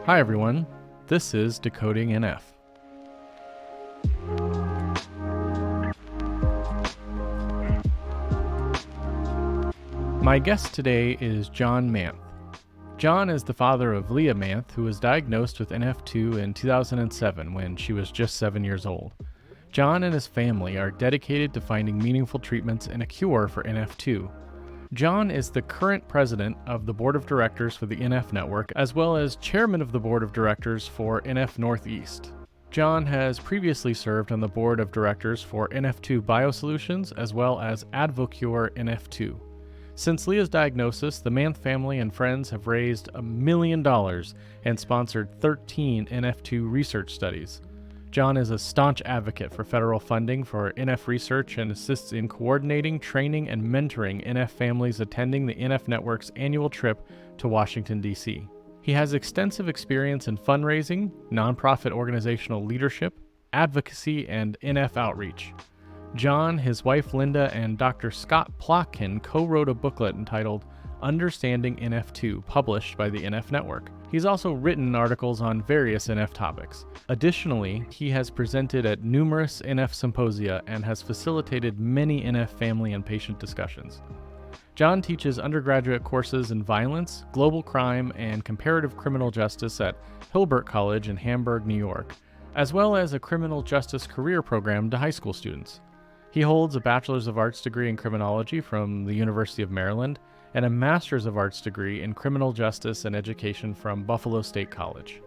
Hi everyone, this is Decoding NF. My guest today is John Manth. John is the father of Leah Manth, who was diagnosed with NF2 in 2007 when she was just 7 years old. John and his family are dedicated to finding meaningful treatments and a cure for NF2. John is the current president of the Board of Directors for the NF Network, as well as chairman of the Board of Directors for NF Northeast. John has previously served on the Board of Directors for NF2 Biosolutions, as well as Advocure NF2. Since Leah's diagnosis, the Manth family and friends have raised $1 million and sponsored 13 NF2 research studies. John is a staunch advocate for federal funding for NF research and assists in coordinating, training, and mentoring NF families attending the NF Network's annual trip to Washington, D.C. He has extensive experience in fundraising, nonprofit organizational leadership, advocacy, and NF outreach. John, his wife Linda, and Dr. Scott Plotkin co-wrote a booklet entitled Understanding NF2, published by the NF Network. He's also written articles on various NF topics. Additionally, he has presented at numerous NF symposia and has facilitated many NF family and patient discussions. John teaches undergraduate courses in violence, global crime, and comparative criminal justice at Hilbert College in Hamburg, New York, as well as a criminal justice career program to high school students. He holds a Bachelor's of Arts degree in criminology from the University of Maryland and a Master's of Arts degree in criminal justice and education from Buffalo State College.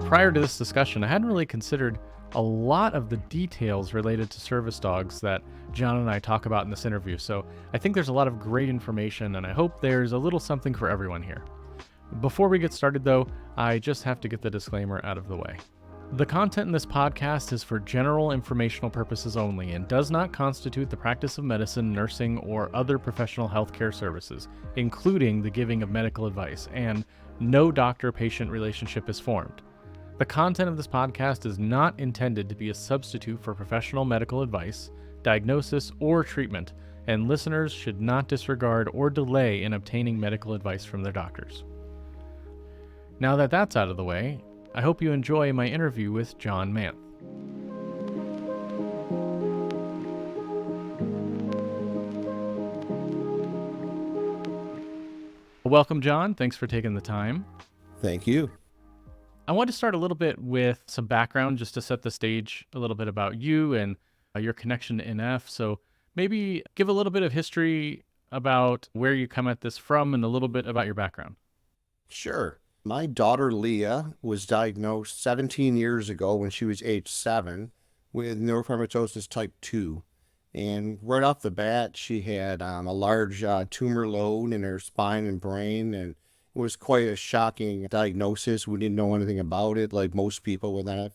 Prior to this discussion, I hadn't really considered a lot of the details related to service dogs that John and I talk about in this interview, so I think there's a lot of great information, and I hope there's a little something for everyone here. Before we get started though, I just have to get the disclaimer out of the way. The content in this podcast is for general informational purposes only and does not constitute the practice of medicine, nursing, or other professional healthcare services, including the giving of medical advice, and no doctor-patient relationship is formed. The content of this podcast is not intended to be a substitute for professional medical advice, diagnosis, or treatment, and listeners should not disregard or delay in obtaining medical advice from their doctors. Now that that's out of the way, I hope you enjoy my interview with John Manth. Welcome, John. Thanks for taking the time. Thank you. I want to start a little bit with some background just to set the stage a little bit about you and your connection to NF. So maybe give a little bit of history about where you come at this from and a little bit about your background. Sure. My daughter Leah was diagnosed 17 years ago when she was age 7 with Neurofibromatosis Type 2. And right off the bat, she had a large tumor load in her spine and brain, and it was quite a shocking diagnosis. We didn't know anything about it, like most people with NF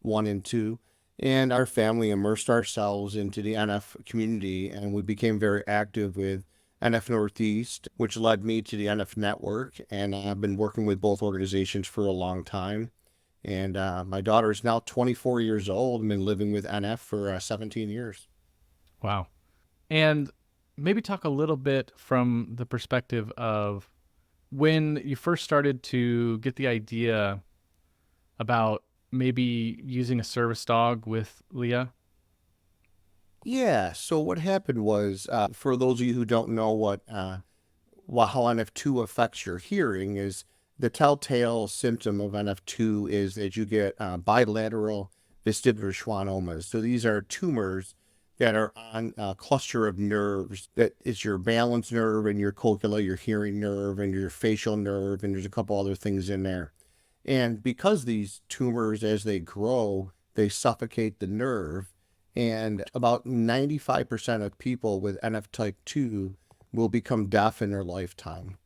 1 and 2. And our family immersed ourselves into the NF community, and we became very active with NF Northeast, which led me to the NF Network, and I've been working with both organizations for a long time. And my daughter is now 24 years old and been living with NF for 17 years. Wow. And maybe talk a little bit from the perspective of when you first started to get the idea about maybe using a service dog with Leah. Yeah, so what happened was, for those of you who don't know how NF2 affects your hearing, is the telltale symptom of NF2 is that you get bilateral vestibular schwannomas. So these are tumors that are on a cluster of nerves that is your balance nerve and your cochlea, your hearing nerve, and your facial nerve, and there's a couple other things in there. And because these tumors, as they grow, they suffocate the nerve. And about 95% of people with NF type 2 will become deaf in their lifetime.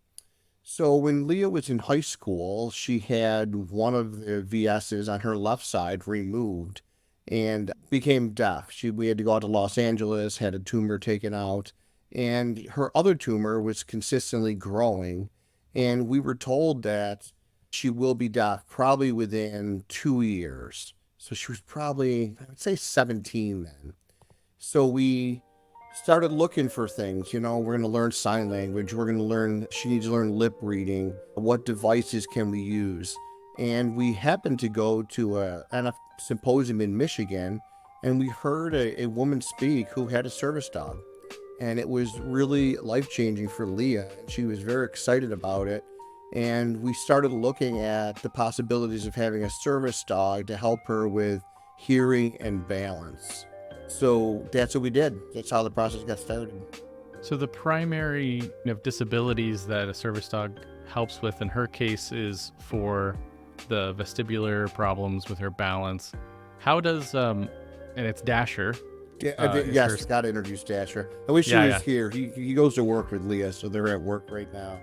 So when Leah was in high school, she had one of the VSs on her left side removed and became deaf. We had to go out to Los Angeles, had a tumor taken out, and her other tumor was consistently growing. And we were told that she will be deaf probably within 2 years. So she was probably, I would say 17 then. So we started looking for things. We're going to learn sign language. She needs to learn lip reading. What devices can we use? And we happened to go to an NF symposium in Michigan, and we heard a woman speak who had a service dog. And it was really life-changing for Leah. She was very excited about it. And we started looking at the possibilities of having a service dog to help her with hearing and balance. So that's what we did. That's how the process got started. So the primary disabilities that a service dog helps with in her case is for the vestibular problems with her balance. How does and it's Dasher. Yes, got to introduce Dasher. I wish he was here. He goes to work with Leah, so they're at work right now.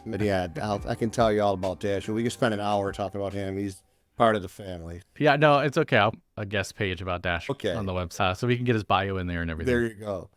But yeah, I can tell you all about Dasher. We could spend an hour talking about him. He's part of the family. Yeah, no, it's okay. I'll a guest page about Dasher on the website, so we can get his bio in there and everything. There you go.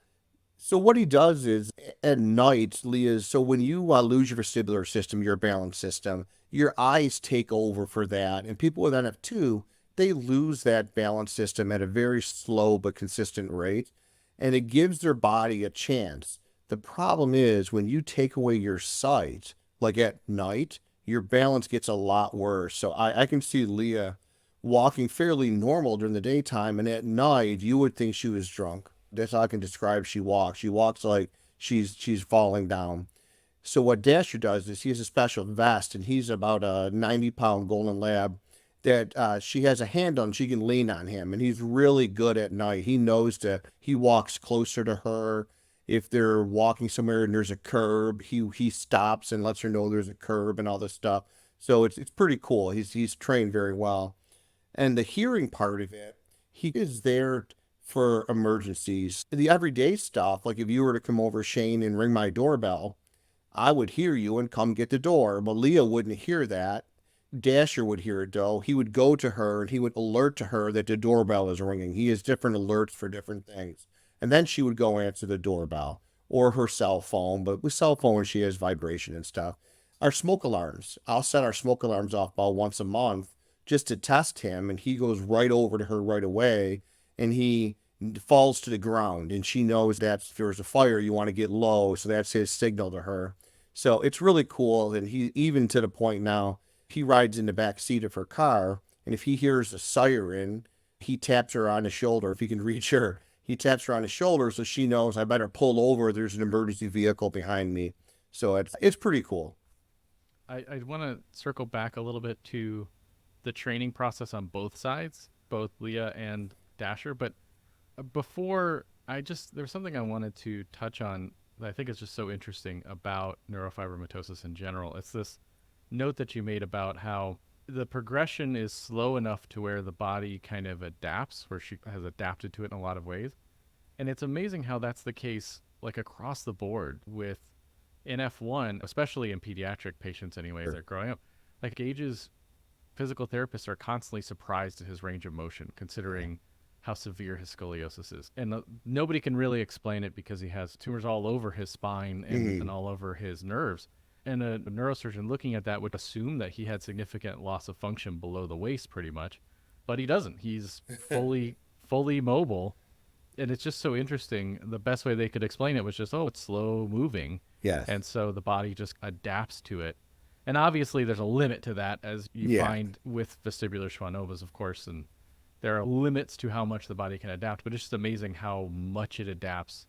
So what he does is at night, so when you lose your vestibular system, your balance system, your eyes take over for that. And people with NF2, they lose that balance system at a very slow but consistent rate, and it gives their body a chance. The problem is when you take away your sight, like at night, your balance gets a lot worse. So I can see Leah walking fairly normal during the daytime, and at night you would think she was drunk. That's how I can describe she walks. She walks like she's falling down. So what Dasher does is he has a special vest, and he's about a 90-pound golden lab that she has a hand on. She can lean on him, and he's really good at night. He knows he walks closer to her. If they're walking somewhere and there's a curb, he stops and lets her know there's a curb and all this stuff. So it's pretty cool. He's trained very well. And the hearing part of it, he is there for emergencies. The everyday stuff, like if you were to come over, Shane, and ring my doorbell, I would hear you and come get the door. But Leah wouldn't hear that. Dasher would hear it though. He would go to her and he would alert to her that the doorbell is ringing. He has different alerts for different things. And then she would go answer the doorbell or her cell phone. But with cell phone, she has vibration and stuff. Our smoke alarms, I'll set our smoke alarms off about once a month just to test him. And he goes right over to her right away, and he falls to the ground. And she knows that if there's a fire, you want to get low. So that's his signal to her. So it's really cool. And he, even to the point now, he rides in the back seat of her car. And if he hears a siren, he taps her on the shoulder. If he can reach her, he taps her on the shoulder so she knows I better pull over. There's an emergency vehicle behind me. So it's pretty cool. I want to circle back a little bit to the training process on both sides, both Leah and Dasher. But before, there's something I wanted to touch on that I think is just so interesting about neurofibromatosis in general. It's this note that you made about how the progression is slow enough to where the body kind of adapts, where she has adapted to it in a lot of ways. And it's amazing how that's the case, like across the board with NF1, especially in pediatric patients anyway, they're growing up. Like Gage's physical therapists are constantly surprised at his range of motion, considering how severe his scoliosis is. And nobody can really explain it because he has tumors all over his spine and all over his nerves. And a neurosurgeon looking at that would assume that he had significant loss of function below the waist pretty much, but he doesn't. He's fully mobile. And it's just so interesting. The best way they could explain it was just, it's slow moving. Yes. And so the body just adapts to it. And obviously there's a limit to that, as you find with vestibular schwannovas, of course, and there are limits to how much the body can adapt, but it's just amazing how much it adapts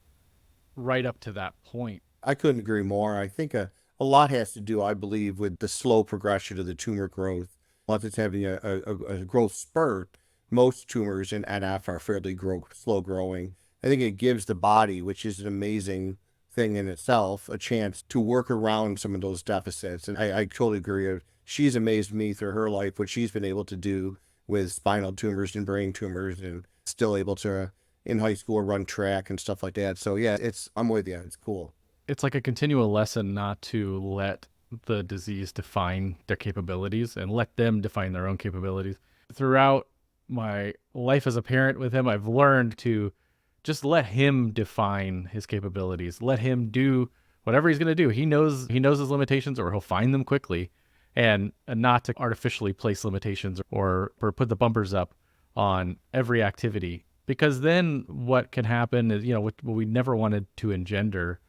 right up to that point. I couldn't agree more. I think a lot has to do, I believe, with the slow progression of the tumor growth. Unless it's having a growth spurt, most tumors in NF are fairly slow growing. I think it gives the body, which is an amazing thing in itself, a chance to work around some of those deficits. And I totally agree. She's amazed me through her life, what she's been able to do with spinal tumors and brain tumors, and still able to, in high school, run track and stuff like that. So yeah, I'm with you. It's cool. It's like a continual lesson not to let the disease define their capabilities and let them define their own capabilities. Throughout my life as a parent with him, I've learned to just let him define his capabilities. Let him do whatever he's going to do. He knows his limitations, or he'll find them quickly, and not to artificially place limitations or put the bumpers up on every activity. Because then what can happen is, what we never wanted to engender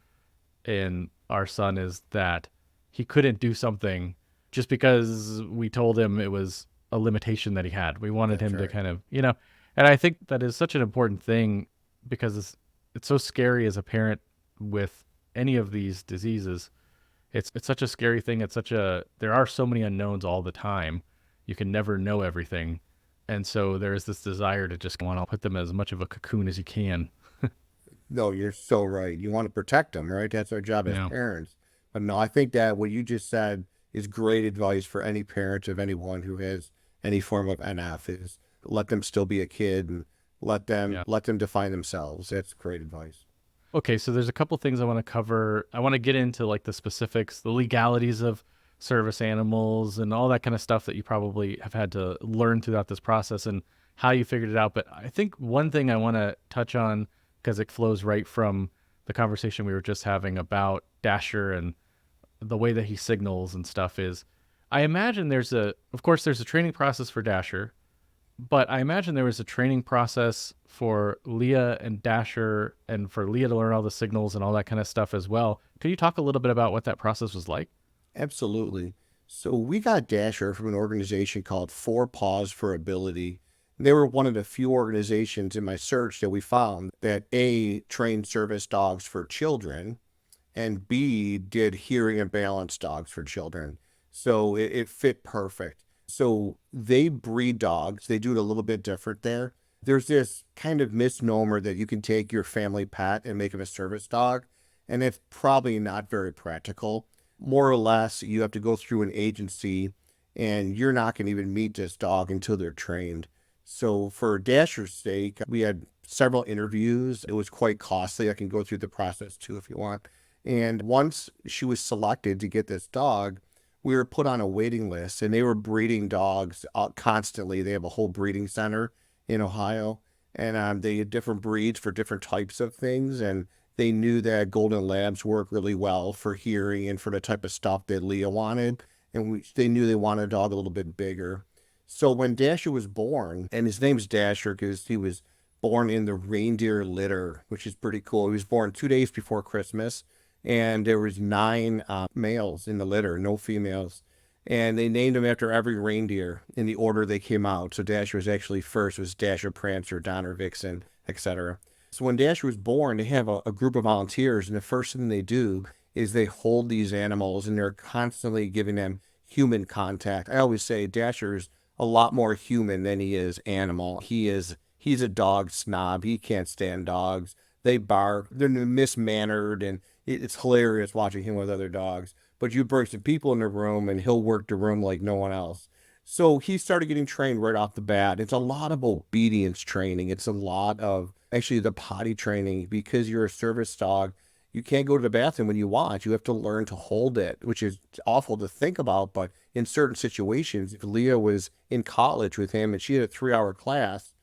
in our son is that he couldn't do something just because we told him it was a limitation that he had. We wanted That's him to right. kind of, and I think that is such an important thing because it's so scary as a parent with any of these diseases. It's such a scary thing. There are so many unknowns all the time. You can never know everything. And so there is this desire to just want to put them as much of a cocoon as you can. No, you're so right. You want to protect them, right? That's our job as Yeah. parents. But no, I think that what you just said is great advice for any parent of anyone who has any form of NF is let them still be a kid and Yeah. let them define themselves. That's great advice. Okay, so there's a couple things I want to cover. I want to get into like the specifics, the legalities of service animals and all that kind of stuff that you probably have had to learn throughout this process and how you figured it out. But I think one thing I want to touch on, because it flows right from the conversation we were just having about Dasher and the way that he signals and stuff, is I imagine of course, there's a training process for Dasher, but I imagine there was a training process for Leah and Dasher and for Leah to learn all the signals and all that kind of stuff as well. Could you talk a little bit about what that process was like? Absolutely. So we got Dasher from an organization called Four Paws for Ability. They were one of the few organizations in my search that we found that A, trained service dogs for children, and B, did hearing and balance dogs for children. So it fit perfect. So they breed dogs. They do it a little bit different there. There's this kind of misnomer that you can take your family pet and make him a service dog, and it's probably not very practical. More or less, you have to go through an agency, and you're not going to even meet this dog until they're trained. So for Dasher's sake, we had several interviews. It was quite costly. I can go through the process too if you want. And once she was selected to get this dog, we were put on a waiting list, and they were breeding dogs constantly. They have a whole breeding center in Ohio, and they had different breeds for different types of things. And they knew that golden labs work really well for hearing and for the type of stuff that Leah wanted. And they knew they wanted a dog a little bit bigger. So when Dasher was born, and his name's Dasher because he was born in the reindeer litter, which is pretty cool. He was born 2 days before Christmas, and there was 9 males in the litter, no females. And they named him after every reindeer in the order they came out. So Dasher was actually first, was Dasher, Prancer, Donner, Vixen, etc. So when Dasher was born, they have a group of volunteers, and the first thing they do is they hold these animals, and they're constantly giving them human contact. I always say Dasher's a lot more human than he is animal. He's a dog snob. He can't stand dogs. They bark. They're mismannered, and it's hilarious watching him with other dogs. But you bring some people in the room, and he'll work the room like no one else. So he started getting trained right off the bat. It's a lot of obedience training. It's a lot of actually the potty training because you're a service dog. You can't go to the bathroom when you want. You have to learn to hold it, which is awful to think about. But in certain situations, if Leah was in college with him and she had a 3-hour class,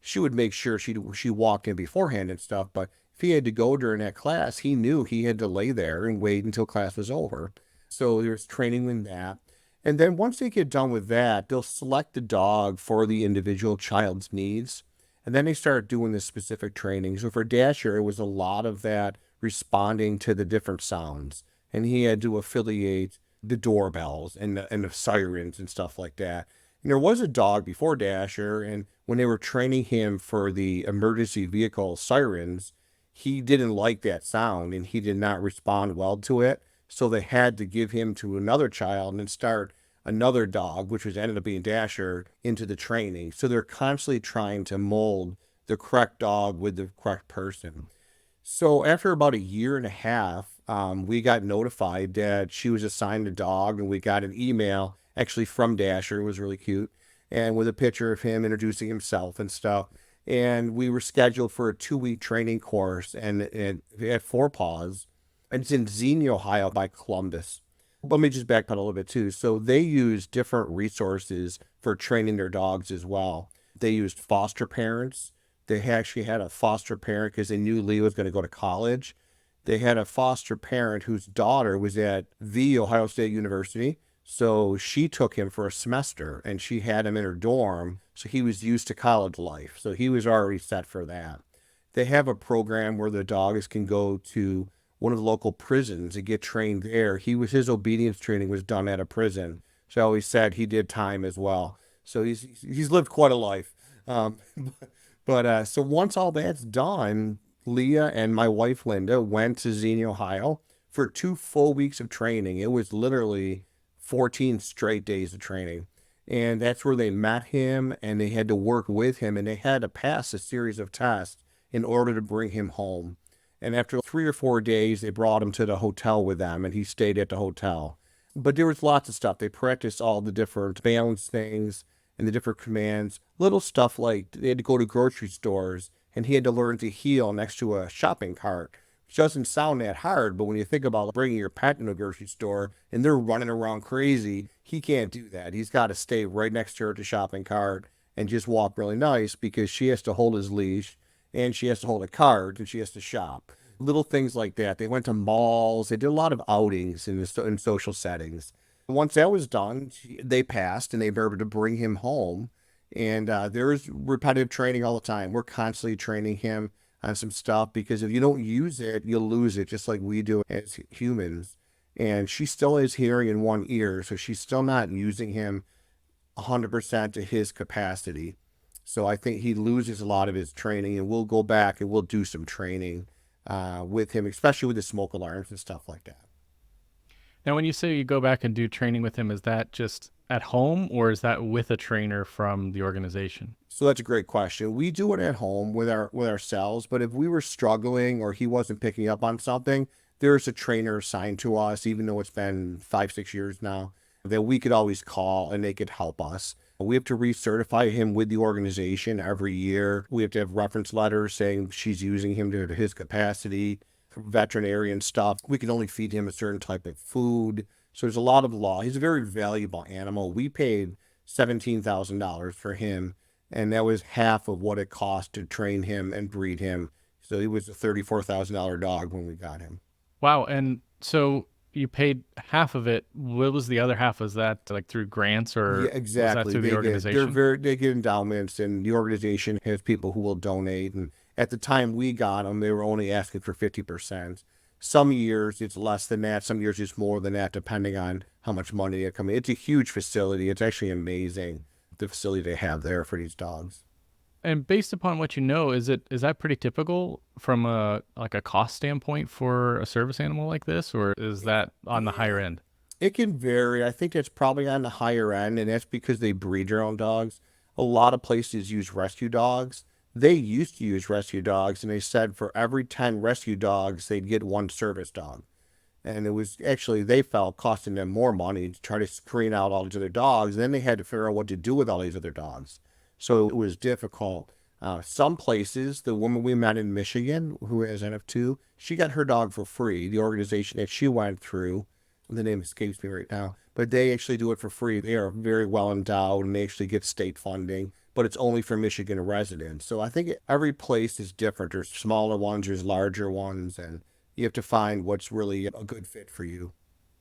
she would make sure she walked in beforehand and stuff. But if he had to go during that class, he knew he had to lay there and wait until class was over. So there's training in that. And then once they get done with that, they'll select the dog for the individual child's needs. And then they start doing the specific training. So for Dasher, it was a lot of that responding to the different sounds. And he had to affiliate the doorbells and the sirens and stuff like that. And there was a dog before Dasher, and when they were training him for the emergency vehicle sirens, he didn't like that sound and he did not respond well to it. So they had to give him to another child and start another dog, which was ended up being Dasher, into the training. So they're constantly trying to mold the correct dog with the correct person. So after about a year and a half, we got notified that she was assigned a dog, and we got an email actually from Dasher. It was really cute, and with a picture of him introducing himself and stuff. And we were scheduled for a 2-week training course, and at Four Paws, and it's in Xenia, Ohio, by Columbus. Let me just backpedal a little bit too. So they use different resources for training their dogs as well. They used foster parents. They actually had a foster parent because they knew Leah was going to go to college. They had a foster parent whose daughter was at the Ohio State University. So she took him for a semester and she had him in her dorm. So he was used to college life. So he was already set for that. They have a program where the dogs can go to one of the local prisons and get trained there. His obedience training was done at a prison. So I always said he did time as well. So he's lived quite a life. Um, so once all that's done, Leah and my wife Linda went to Xenia, Ohio for 2 full weeks of training. It was literally 14 straight days of training. And that's where they met him and they had to work with him and they had to pass a series of tests in order to bring him home. And after 3 or 4 days, they brought him to the hotel with them and he stayed at the hotel. But there was lots of stuff. They practiced all the different balance things and the different commands. Little stuff like they had to go to grocery stores and he had to learn to heel next to a shopping cart, which doesn't sound that hard, but when you think about bringing your pet in a grocery store and they're running around crazy, he can't do that. He's got to stay right next to her at the shopping cart and just walk really nice because she has to hold his leash and she has to hold a cart and she has to shop. Little things like that. They went to malls. They did a lot of outings in social settings. Once that was done, they passed and they were able to bring him home. And there's repetitive training all the time. We're constantly training him on some stuff because if you don't use it, you'll lose it, just like we do as humans. And she still is hearing in one ear, so she's still not using him 100% to his capacity. So I think he loses a lot of his training, and we'll go back and we'll do some training with him, especially with the smoke alarms and stuff like that. Now, when you say you go back and do training with him, is that just at home or is that with a trainer from the organization? So that's a great question. We do it at home with ourselves, but if we were struggling or he wasn't picking up on something, there's a trainer assigned to us, even though it's been 5, 6 years now, that we could always call and they could help us. We have to recertify him with the organization every year. We have to have reference letters saying she's using him to his capacity, veterinarian stuff. We can only feed him a certain type of food. So there's a lot of law. He's a very valuable animal. We paid $17,000 for him, and that was half of what it cost to train him and breed him. So he was a $34,000 dog when we got him. Wow. And so you paid half of it. What was the other half? Was that like through grants or Yeah, exactly. was that through the They organization? they get endowments, and the organization has people who will donate. And at the time we got them, they were only asking for 50%. Some years it's less than that. Some years it's more than that, depending on how much money they come in. It's a huge facility. It's actually amazing, the facility they have there for these dogs. And based upon what you know, is that pretty typical from a cost standpoint for a service animal like this, or is that on the higher end? It can vary. I think that's probably on the higher end, and that's because they breed their own dogs. A lot of places use rescue dogs. They used to use rescue dogs, and they said for every 10 rescue dogs, they'd get one service dog. And it was actually, they felt, costing them more money to try to screen out all these other dogs. And then they had to figure out what to do with all these other dogs. So it was difficult. Some places, the woman we met in Michigan, who has NF2, she got her dog for free. The organization that she went through, the name escapes me right now, but they actually do it for free. They are very well endowed and they actually get state funding, but it's only for Michigan residents. So I think every place is different. There's smaller ones, there's larger ones, and you have to find what's really a good fit for you.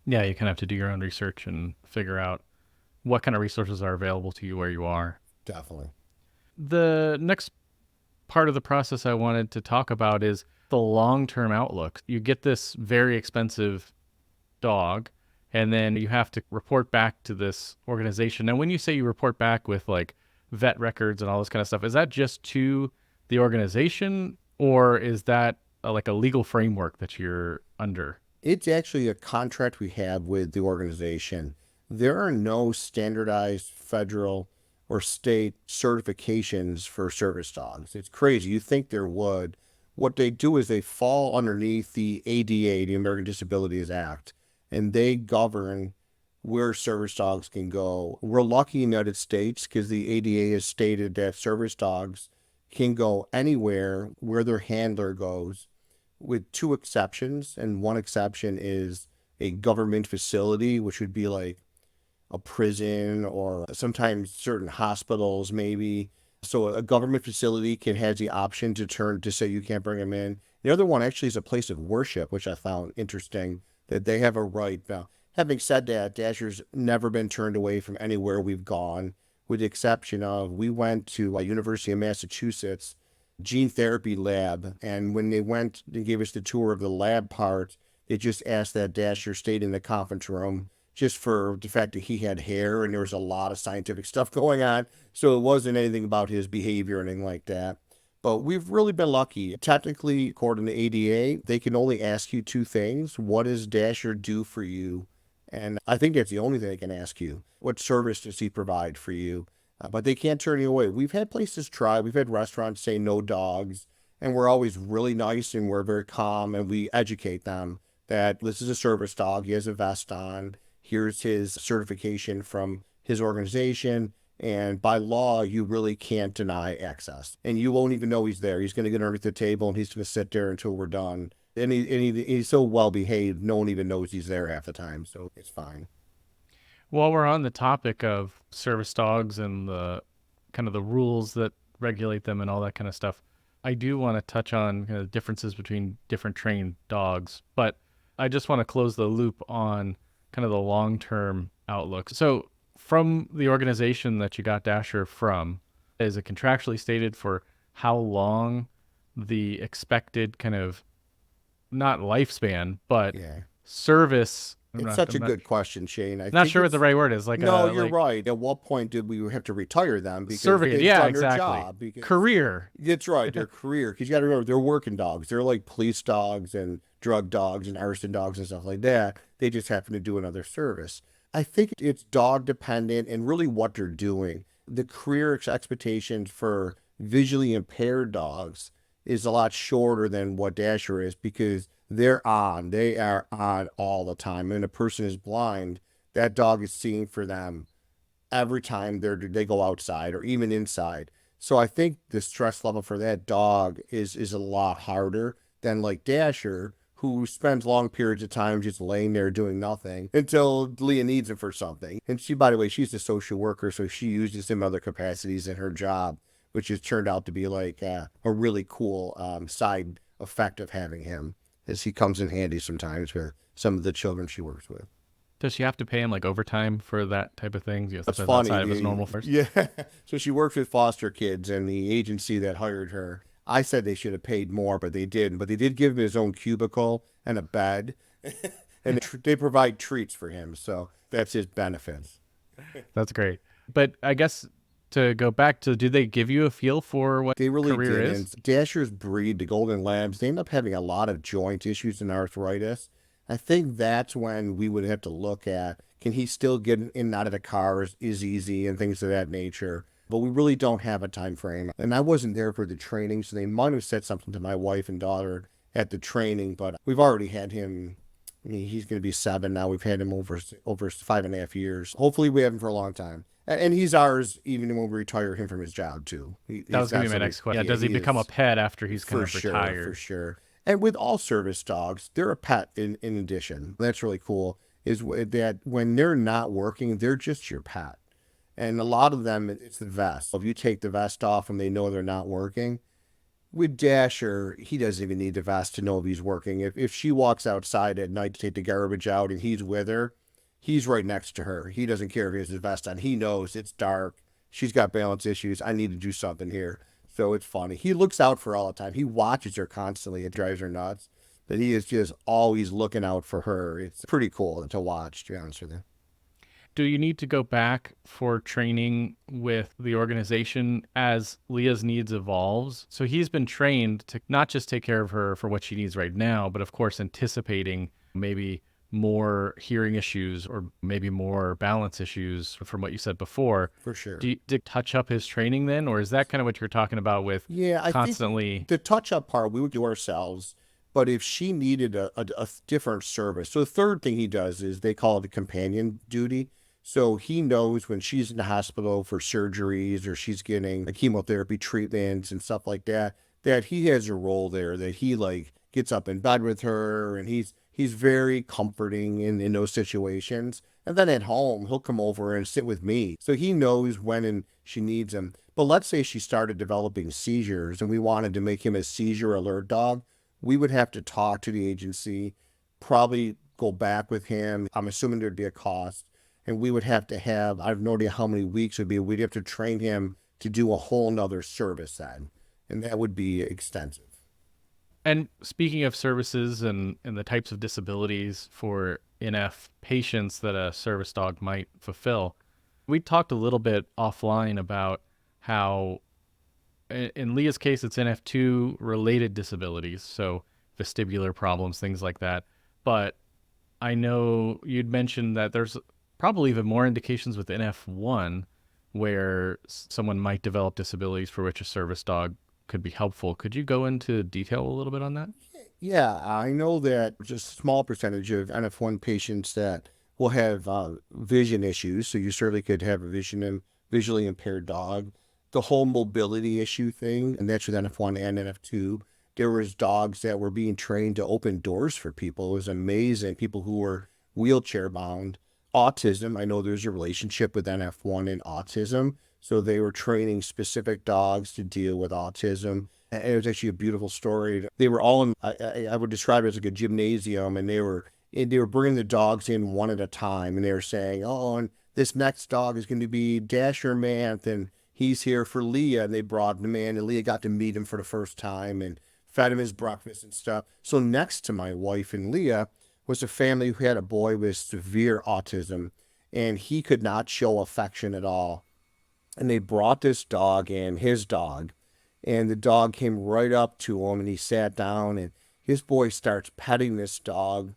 Yeah, you kind of have to do your own research and figure out what kind of resources are available to you where you are. Definitely. The next part of the process I wanted to talk about is the long-term outlook. You get this very expensive dog, and then you have to report back to this organization. Now, when you say you report back with like vet records and all this kind of stuff, is that just to the organization, or is that like a legal framework that you're under? It's actually a contract we have with the organization. There are no standardized federal or state certifications for service dogs. It's crazy. You think there would. What they do is they fall underneath the ADA, the American Disabilities Act, and they govern where service dogs can go. We're lucky in the United States because the ADA has stated that service dogs can go anywhere where their handler goes, with two exceptions. And one exception is a government facility, which would be like a prison or sometimes certain hospitals, maybe. So a government facility has the option to say you can't bring them in. The other one actually is a place of worship, which I found interesting, that they have a right. Now, Having said that, Dasher's never been turned away from anywhere we've gone, with the exception of we went to University of Massachusetts gene therapy lab, and when they went and gave us the tour of the lab part, they just asked that Dasher stayed in the conference room just for the fact that he had hair and there was a lot of scientific stuff going on. So it wasn't anything about his behavior or anything like that. But we've really been lucky. Technically, according to ADA, they can only ask you two things. What does Dasher do for you? And I think that's the only thing they can ask you. What service does he provide for you? But they can't turn you away. We've had places try. We've had restaurants say no dogs. And we're always really nice and we're very calm and we educate them that this is a service dog. He has a vest on. Here's his certification from his organization. And by law, you really can't deny access. And you won't even know he's there. He's going to get underneath the table and he's going to sit there until we're done. And he's so well behaved, no one even knows he's there half the time. So it's fine. While we're on the topic of service dogs and the kind of the rules that regulate them and all that kind of stuff, I do want to touch on kind of differences between different trained dogs, but I just want to close the loop on kind of the long-term outlook. So from the organization that you got Dasher from, is it contractually stated for how long the expected kind of, not lifespan, but service? It's such a good question, Shane. I'm not sure what the right word is. No, you're right. At what point did we have to retire them? Because service, they've done their job. Career. That's right, their career. Because you got to remember, they're working dogs. They're like police dogs and drug dogs and arson dogs and stuff like that. They just happen to do another service. I think it's dog dependent and really what they're doing. The career expectations for visually impaired dogs is a lot shorter than what Dasher is because they are on all the time. And a person is blind, that dog is seeing for them every time they go outside or even inside. So I think the stress level for that dog is a lot harder than like Dasher, who spends long periods of time just laying there doing nothing until Leah needs him for something. And she, by the way, she's a social worker, so she uses him other capacities in her job, which has turned out to be like a really cool side effect of having him, as he comes in handy sometimes with some of the children she works with. Does she have to pay him like overtime for that type of thing? Yes, that's funny. Outside of his normal first. Yeah. So she works with foster kids, and the agency that hired her, I said they should have paid more, but they didn't. But they did give him his own cubicle and a bed, and they provide treats for him. So that's his benefits. That's great. But I guess to go back to, do they give you a feel for what they really career didn't. is? Dasher's breed, the Golden Labs, they end up having a lot of joint issues and arthritis. I think that's when we would have to look at, can he still get in and out of the cars is easy and things of that nature. But we really don't have a time frame. And I wasn't there for the training, so they might have said something to my wife and daughter at the training, but we've already had him. I mean, he's going to be 7 now. We've had him over 5.5 years. Hopefully we have him for a long time. And he's ours even when we retire him from his job, too. That was going to be my next question. Yeah, does he become a pet after he's kind of retired? For sure. And with all service dogs, they're a pet in addition. That's really cool, is that when they're not working, they're just your pet. And a lot of them, it's the vest. If you take the vest off and they know they're not working, with Dasher, he doesn't even need the vest to know if he's working. If she walks outside at night to take the garbage out and he's with her, he's right next to her. He doesn't care if he has his vest on. He knows it's dark. She's got balance issues. I need to do something here. So it's funny. He looks out for her all the time. He watches her constantly. It drives her nuts. But he is just always looking out for her. It's pretty cool to watch, to be honest with you. Do you need to go back for training with the organization as Leah's needs evolves? So he's been trained to not just take care of her for what she needs right now, but of course anticipating maybe more hearing issues or maybe more balance issues from what you said before. For sure. Do you touch up his training then? Or is that kind of what you're talking about with constantly? Think the touch up part we would do ourselves. But if she needed a different service, so the third thing he does is they call it a companion duty. So he knows when she's in the hospital for surgeries or she's getting a chemotherapy treatments and stuff like that, that he has a role there, that he like gets up in bed with her and he's very comforting in those situations. And then at home, he'll come over and sit with me. So he knows when she needs him. But let's say she started developing seizures and we wanted to make him a seizure alert dog. We would have to talk to the agency, probably go back with him. I'm assuming there'd be a cost. And we would have to have, I have no idea how many weeks it would be. We'd have to train him to do a whole nother service then. And that would be extensive. And speaking of services and the types of disabilities for NF patients that a service dog might fulfill, we talked a little bit offline about how, in Leah's case, it's NF2 related disabilities, so vestibular problems, things like that. But I know you'd mentioned that there's probably even more indications with NF1 where someone might develop disabilities for which a service dog could be helpful. Could you go into detail a little bit on that? Yeah, I know that just a small percentage of NF1 patients that will have vision issues. So you certainly could have a visually impaired dog. The whole mobility issue thing, and that's with NF1 and NF2. There was dogs that were being trained to open doors for people. It was amazing. People who were wheelchair bound. Autism, I know there's a relationship with NF1 and autism. So they were training specific dogs to deal with autism. And it was actually a beautiful story. They were all in, I would describe it as like a gymnasium, and they were bringing the dogs in one at a time. And they were saying, oh, and this next dog is going to be Dasher Manth, and he's here for Leah. And they brought him in, and Leah got to meet him for the first time and fed him his breakfast and stuff. So next to my wife and Leah was a family who had a boy with severe autism, and he could not show affection at all. And they brought this dog in, his dog, and the dog came right up to him, and he sat down, and his boy starts petting this dog.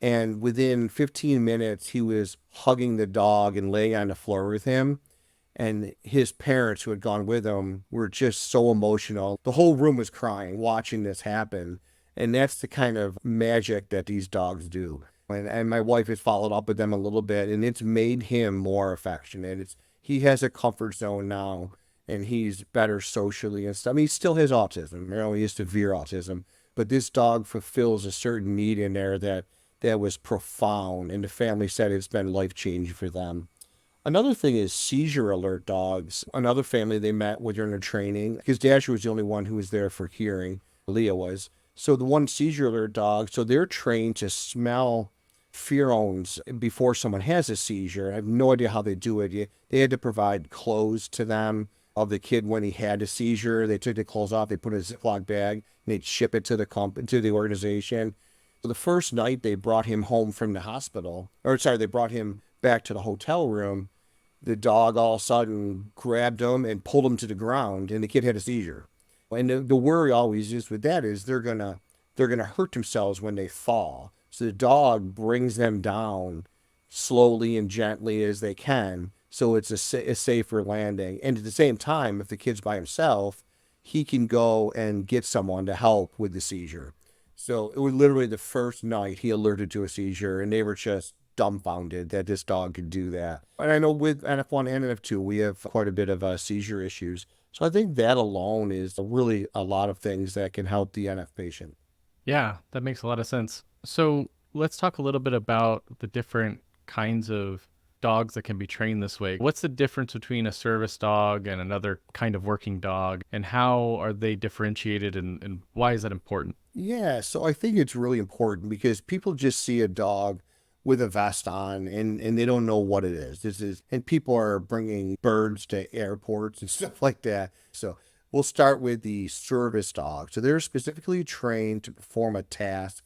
And within 15 minutes, he was hugging the dog and laying on the floor with him. And his parents, who had gone with him, were just so emotional. The whole room was crying watching this happen. And that's the kind of magic that these dogs do. And my wife has followed up with them a little bit, and it's made him more affectionate. He has a comfort zone now, and he's better socially and stuff. I mean, he still has autism. He has severe autism. But this dog fulfills a certain need in there that was profound, and the family said it's been life-changing for them. Another thing is seizure alert dogs. Another family they met with during their training, because Dasher was the only one who was there for hearing. Leah was. So the one seizure alert dog, so they're trained to smell pheromones before someone has a seizure. I have no idea how they do it. They had to provide clothes to them of the kid when he had a seizure. They took the clothes off, they put it in a Ziploc bag, and they'd ship it to the organization. So the first night they brought him home from the hospital, they brought him back to the hotel room. The dog all of a sudden grabbed him and pulled him to the ground, and the kid had a seizure. And the worry always is with that is they're gonna hurt themselves when they fall. So the dog brings them down slowly and gently as they can, so it's a safer landing. And at the same time, if the kid's by himself, he can go and get someone to help with the seizure. So it was literally the first night he alerted to a seizure, and they were just dumbfounded that this dog could do that. And I know with NF1 and NF2, we have quite a bit of seizure issues. So I think that alone is really a lot of things that can help the NF patient. Yeah, that makes a lot of sense. So let's talk a little bit about the different kinds of dogs that can be trained this way. What's the difference between a service dog and another kind of working dog, and how are they differentiated, and why is that important? Yeah, so I think it's really important because people just see a dog with a vest on and they don't know what it is. And people are bringing birds to airports and stuff like that. So we'll start with the service dog. So they're specifically trained to perform a task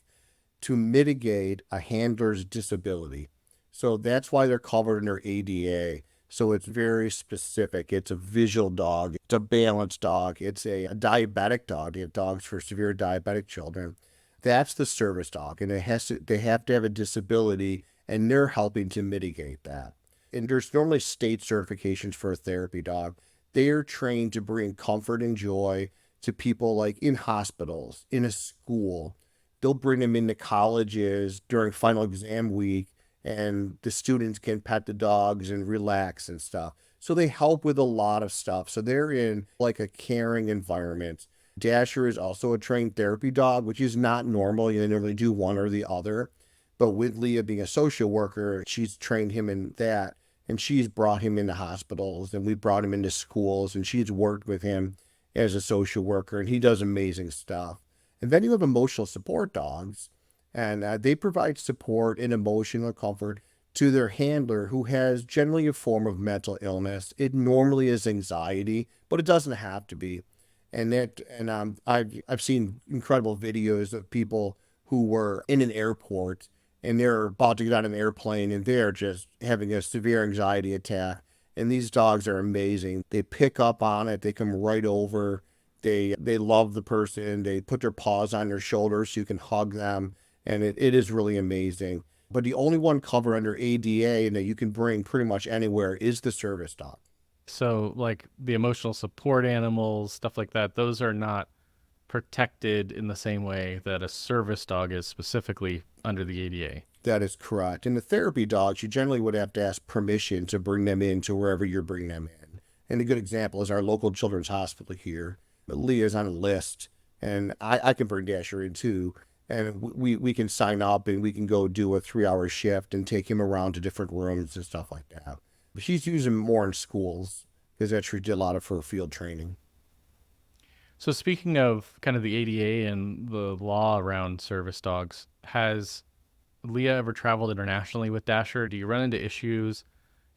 to mitigate a handler's disability. So that's why they're covered under ADA. So it's very specific. It's a visual dog. It's a balanced dog. It's a diabetic dog. They have dogs for severe diabetic children. That's the service dog, and they have to have a disability, and they're helping to mitigate that. And there's normally state certifications for a therapy dog. They are trained to bring comfort and joy to people like in hospitals, in a school. They'll bring them into colleges during final exam week, and the students can pet the dogs and relax and stuff. So they help with a lot of stuff. So they're in like a caring environment. Dasher is also a trained therapy dog, which is not normal. You normally do one or the other. But with Leah being a social worker, she's trained him in that. And she's brought him into hospitals, and we brought him into schools, and she's worked with him as a social worker, and he does amazing stuff. And then you have emotional support dogs. And they provide support and emotional comfort to their handler who has generally a form of mental illness. It normally is anxiety, but it doesn't have to be. I've seen incredible videos of people who were in an airport and they're about to get on an airplane and they're just having a severe anxiety attack. And these dogs are amazing. They pick up on it. They come right over. They love the person. They put their paws on their shoulders so you can hug them. And it is really amazing. But the only one covered under ADA and that you can bring pretty much anywhere is the service dog. So, like the emotional support animals, stuff like that, those are not protected in the same way that a service dog is specifically under the ADA. That is correct. In the therapy dogs, you generally would have to ask permission to bring them into wherever you're bringing them in. And a good example is our local children's hospital here. Leah's on a list, and I can bring Dasher in too. And we can sign up and we can go do a 3-hour shift and take him around to different rooms and stuff like that. But she's using more in schools because that's where she did a lot of her field training. So, speaking of kind of the ADA and the law around service dogs, has Leah ever traveled internationally with Dasher? Do you run into issues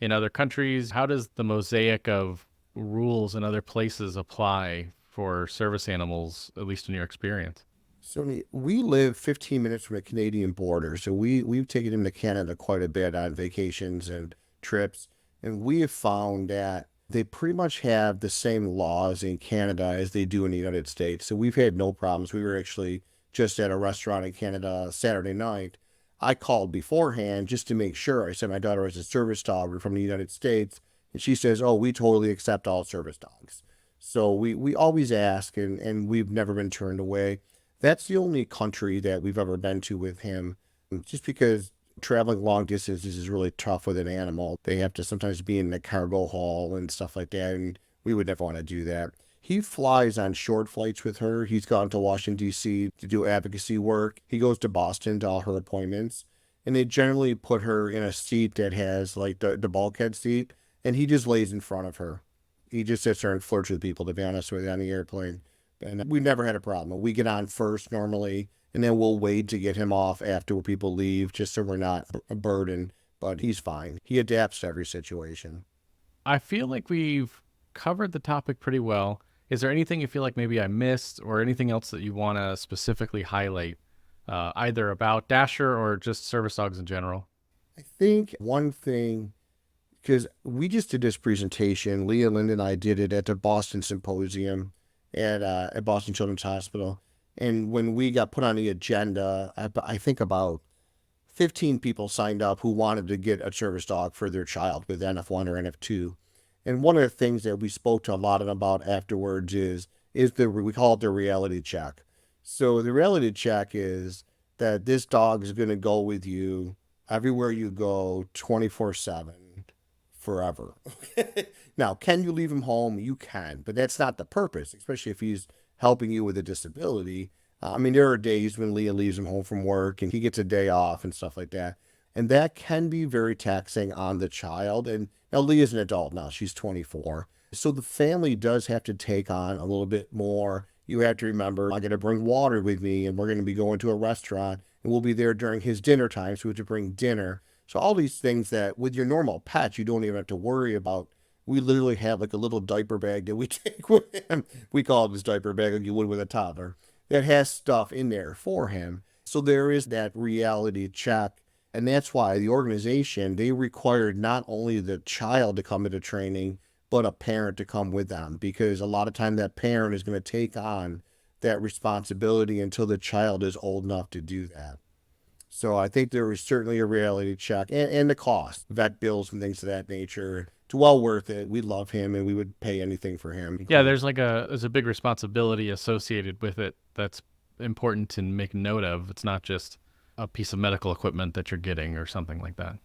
in other countries? How does the mosaic of rules in other places apply for service animals, at least in your experience? So we live 15 minutes from the Canadian border. So we've taken him to Canada quite a bit on vacations and trips. And we have found that they pretty much have the same laws in Canada as they do in the United States. So we've had no problems. We were actually just at a restaurant in Canada Saturday night. I called beforehand just to make sure. I said my daughter is a service dog. We're from the United States. And she says, oh, we totally accept all service dogs. So we always ask, and we've never been turned away. That's the only country that we've ever been to with him, just because traveling long distances is really tough with an animal. They have to sometimes be in the cargo hall and stuff like that, and we would never want to do that. He flies on short flights with her. He's gone to Washington, D.C. to do advocacy work. He goes to Boston to all her appointments, and they generally put her in a seat that has like the bulkhead seat, and he just lays in front of her. He just sits there and flirts with people, to be honest with you, on the airplane. And we never had a problem. We get on first normally, and then we'll wait to get him off after people leave, just so we're not a burden. But he's fine. He adapts to every situation. I feel like we've covered the topic pretty well. Is there anything you feel like maybe I missed, or anything else that you want to specifically highlight, either about Dasher or just service dogs in general? I think one thing, because we just did this presentation, Leah, Linda, and I did it at the Boston Symposium at Boston Children's Hospital. And when we got put on the agenda, I think about 15 people signed up who wanted to get a service dog for their child with NF1 or NF2. And one of the things that we spoke to a lot about afterwards is we call it the reality check. So the reality check is that this dog is going to go with you everywhere you go 24/7 forever. Now, can you leave him home? You can, but that's not the purpose, especially if he's helping you with a disability. I mean, there are days when Leah leaves him home from work and he gets a day off and stuff like that. And that can be very taxing on the child. And now Leah's an adult now, she's 24. So the family does have to take on a little bit more. You have to remember, I got to bring water with me, and we're going to be going to a restaurant, and we'll be there during his dinner time, so we have to bring dinner. So all these things that with your normal pet, you don't even have to worry about. We literally have like a little diaper bag that we take with him. We call it his diaper bag like you would with a toddler that has stuff in there for him. So there is that reality check. And that's why the organization, they required not only the child to come into training, but a parent to come with them, because a lot of time that parent is going to take on that responsibility until the child is old enough to do that. So I think there is certainly a reality check, and the cost, vet bills and things of that nature. It's well worth it. We love him and we would pay anything for him. Yeah, there's a big responsibility associated with it that's important to make note of. It's not just a piece of medical equipment that you're getting or something like that.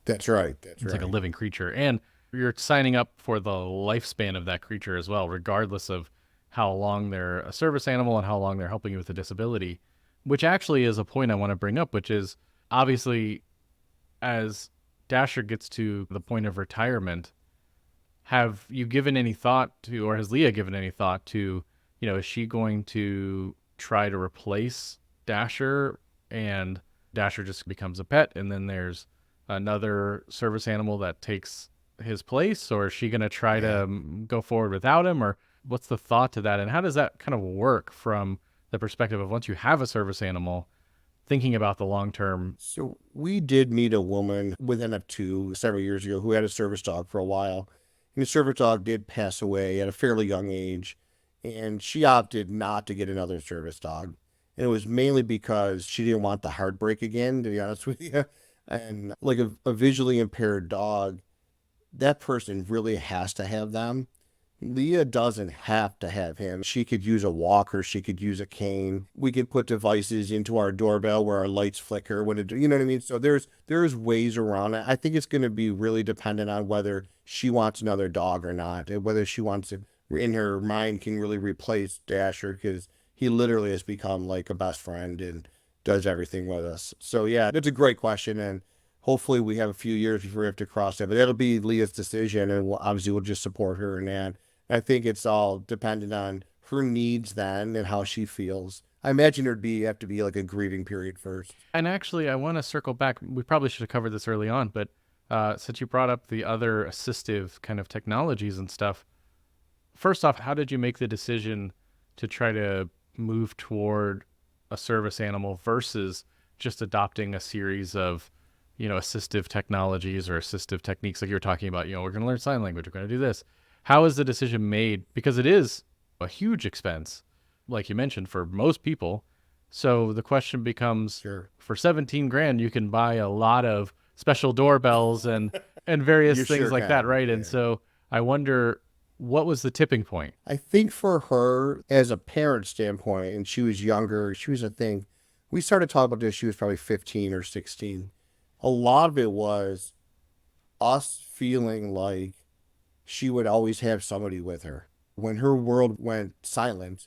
That's right. It's like a living creature. And you're signing up for the lifespan of that creature as well, regardless of how long they're a service animal and how long they're helping you with a disability, which actually is a point I want to bring up, which is obviously as Dasher gets to the point of retirement, have you given any thought to, or has Leah given any thought to, is she going to try to replace Dasher and Dasher just becomes a pet, and then there's another service animal that takes his place, or is she going to try to go forward without him, or what's the thought to that? And how does that kind of work from the perspective of once you have a service animal, thinking about the long term? So we did meet a woman with NF2 several years ago who had a service dog for a while. And the service dog did pass away at a fairly young age. And she opted not to get another service dog. And it was mainly because she didn't want the heartbreak again, to be honest with you. And like a visually impaired dog, that person really has to have them. Leah doesn't have to have him. She could use a walker. She could use a cane. We could put devices into our doorbell where our lights flicker when it, you know what I mean? So there's ways around it. I think it's going to be really dependent on whether she wants another dog or not, and whether she wants to, in her mind, can really replace Dasher, because he literally has become like a best friend and does everything with us. So yeah, that's a great question. And hopefully we have a few years before we have to cross that, but that'll be Leah's decision. And obviously we'll just support her in that. I think it's all dependent on her needs then and how she feels. I imagine have to be like a grieving period first. And actually, I want to circle back. We probably should have covered this early on, but since you brought up the other assistive kind of technologies and stuff, first off, how did you make the decision to try to move toward a service animal versus just adopting a series of, assistive technologies or assistive techniques like you were talking about? We're going to learn sign language. We're going to do this. How is the decision made? Because it is a huge expense, like you mentioned, for most people. So the question becomes, Sure. For 17 grand, you can buy a lot of special doorbells and various You things sure like that, can, right? yeah. And so I wonder, what was the tipping point? I think for her, as a parent standpoint, and she was younger, I think, we started talking about this, she was probably 15 or 16. A lot of it was us feeling like she would always have somebody with her. When her world went silent,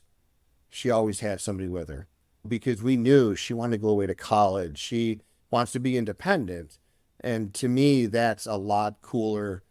she always had somebody with her, because we knew she wanted to go away to college. She wants to be independent. And to me, that's a lot cooler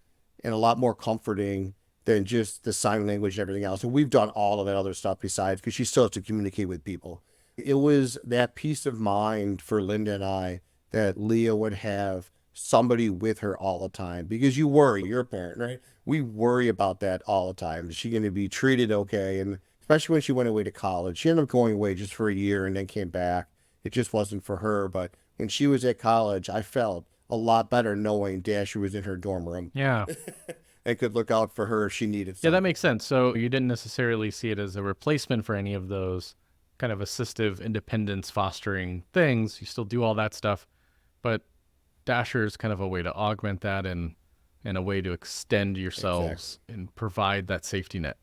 and a lot more comforting than just the sign language and everything else. And we've done all of that other stuff besides, because she still has to communicate with people. It was that peace of mind for Linda and I that Leah would have somebody with her all the time, because you worry, you're a parent, right? We worry about that all the time. Is she going to be treated okay? And especially when she went away to college, she ended up going away just for a year and then came back. It just wasn't for her. But when she was at college, I felt a lot better knowing Dasher was in her dorm room Yeah. and could look out for her if she needed Yeah, something. that makes sense. So you didn't necessarily see it as a replacement for any of those kind of assistive independence fostering things. You still do all that stuff, but Dasher is kind of a way to augment that and a way to extend yourselves and provide that safety net.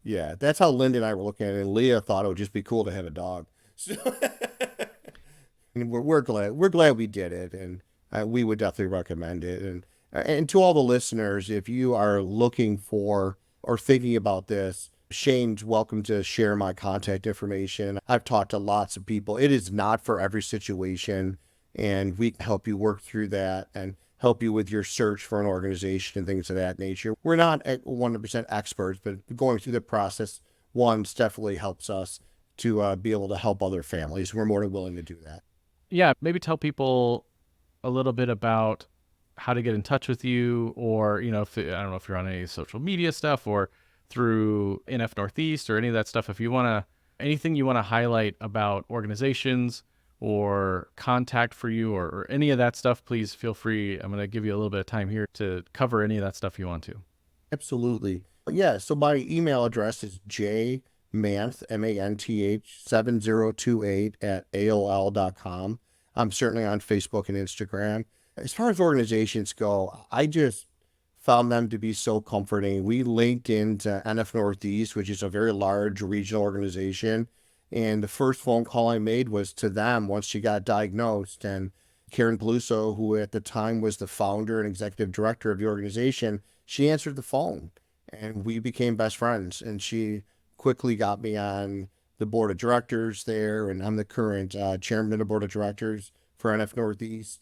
Yeah, that's how Linda and I were looking at it. And Leah thought it would just be cool to have a dog. So and we're glad we did it, and we would definitely recommend it. And to all the listeners, if you are looking for or thinking about this, Shane's welcome to share my contact information. I've talked to lots of people. It is not for every situation, and we can help you work through that and help you with your search for an organization and things of that nature. We're not 100% experts, but going through the process once definitely helps us to be able to help other families. We're more than willing to do that. Yeah, maybe tell people a little bit about how to get in touch with you, or, if I don't know if you're on any social media stuff or through NF Northeast or any of that stuff. If you want to, anything you want to highlight about organizations or contact for you, or any of that stuff, please feel free. I'm going to give you a little bit of time here to cover any of that stuff you want to. Absolutely. Yeah, so my email address is jmanth, MANTH, 7028 at AOL.com. I'm certainly on Facebook and Instagram. As far as organizations go, I just found them to be so comforting. We linked into NF Northeast, which is a very large regional organization. And the first phone call I made was to them once she got diagnosed. And Karen Peluso, who at the time was the founder and executive director of the organization, she answered the phone and we became best friends. And she quickly got me on the board of directors there. And I'm the current chairman of the board of directors for NF Northeast.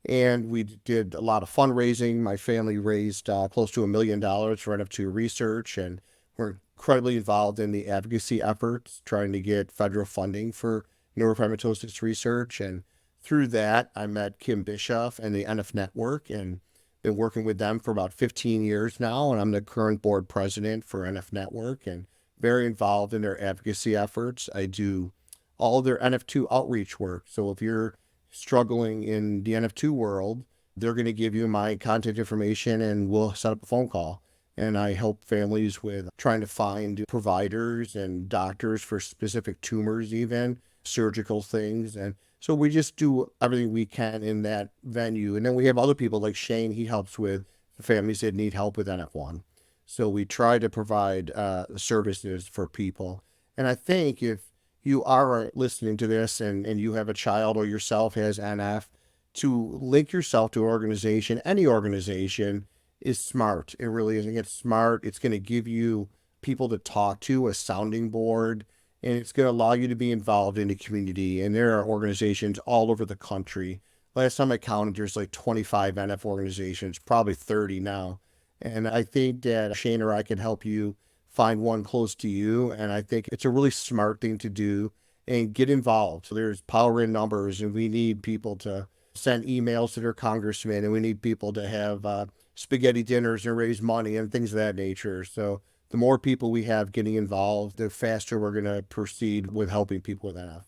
And we did a lot of fundraising. My family raised close to $1 million for NF2 research, and we're incredibly involved in the advocacy efforts, trying to get federal funding for neurofibromatosis research. And through that, I met Kim Bischoff and the NF Network and been working with them for about 15 years now. And I'm the current board president for NF Network and very involved in their advocacy efforts. I do all their NF2 outreach work. So if you're struggling in the NF2 world, they're going to give you my contact information and we'll set up a phone call. And I help families with trying to find providers and doctors for specific tumors, even surgical things. And so we just do everything we can in that venue. And then we have other people like Shane. He helps with families that need help with NF1. So we try to provide services for people. And I think if you are listening to this and you have a child or yourself has NF, to link yourself to an organization, any organization, is smart. It really is. It's smart. It's going to give you people to talk to, a sounding board, and it's going to allow you to be involved in the community. And there are organizations all over the country. Last time I counted, there's like 25 NF organizations, probably 30 now. And I think that Shane or I can help you find one close to you. And I think it's a really smart thing to do and get involved. So there's power in numbers, and we need people to send emails to their congressmen, and we need people to have spaghetti dinners and raise money and things of that nature. So the more people we have getting involved, the faster we're going to proceed with helping people with NF.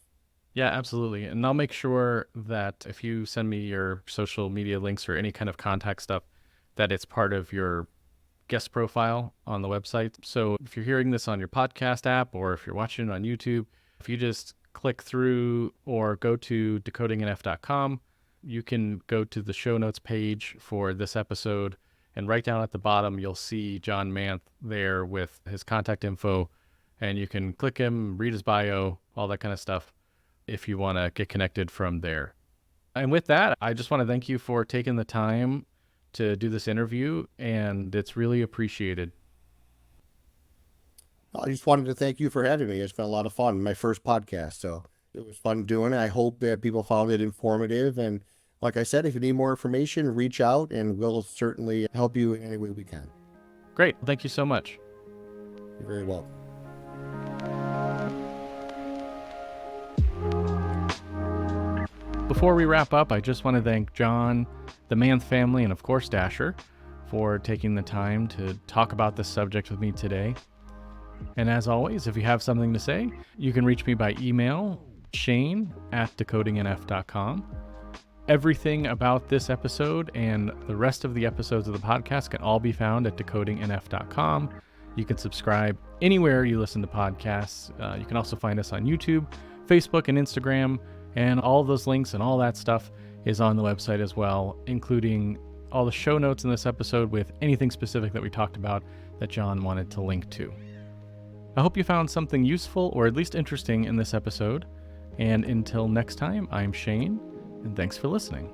Yeah, absolutely. And I'll make sure that if you send me your social media links or any kind of contact stuff, that it's part of your guest profile on the website. So if you're hearing this on your podcast app or if you're watching it on YouTube, if you just click through or go to decodingnf.com, you can go to the show notes page for this episode, and right down at the bottom, you'll see John Manth there with his contact info, and you can click him, read his bio, all that kind of stuff if you want to get connected from there. And with that, I just want to thank you for taking the time to do this interview, and it's really appreciated. I just wanted to thank you for having me. It's been a lot of fun. My first podcast, so it was fun doing it. I hope that people found it informative. And like I said, if you need more information, reach out and we'll certainly help you in any way we can. Great. Thank you so much. You're very welcome. Before we wrap up, I just want to thank John, the Manth family, and of course Dasher for taking the time to talk about this subject with me today. And as always, if you have something to say, you can reach me by email, shane@decodingnf.com. Everything about this episode and the rest of the episodes of the podcast can all be found at decodingnf.com. You can subscribe anywhere you listen to podcasts. You can also find us on YouTube, Facebook, and Instagram, and all those links and all that stuff is on the website as well, including all the show notes in this episode with anything specific that we talked about that John wanted to link to. I hope you found something useful or at least interesting in this episode. And until next time, I'm Shane, and thanks for listening.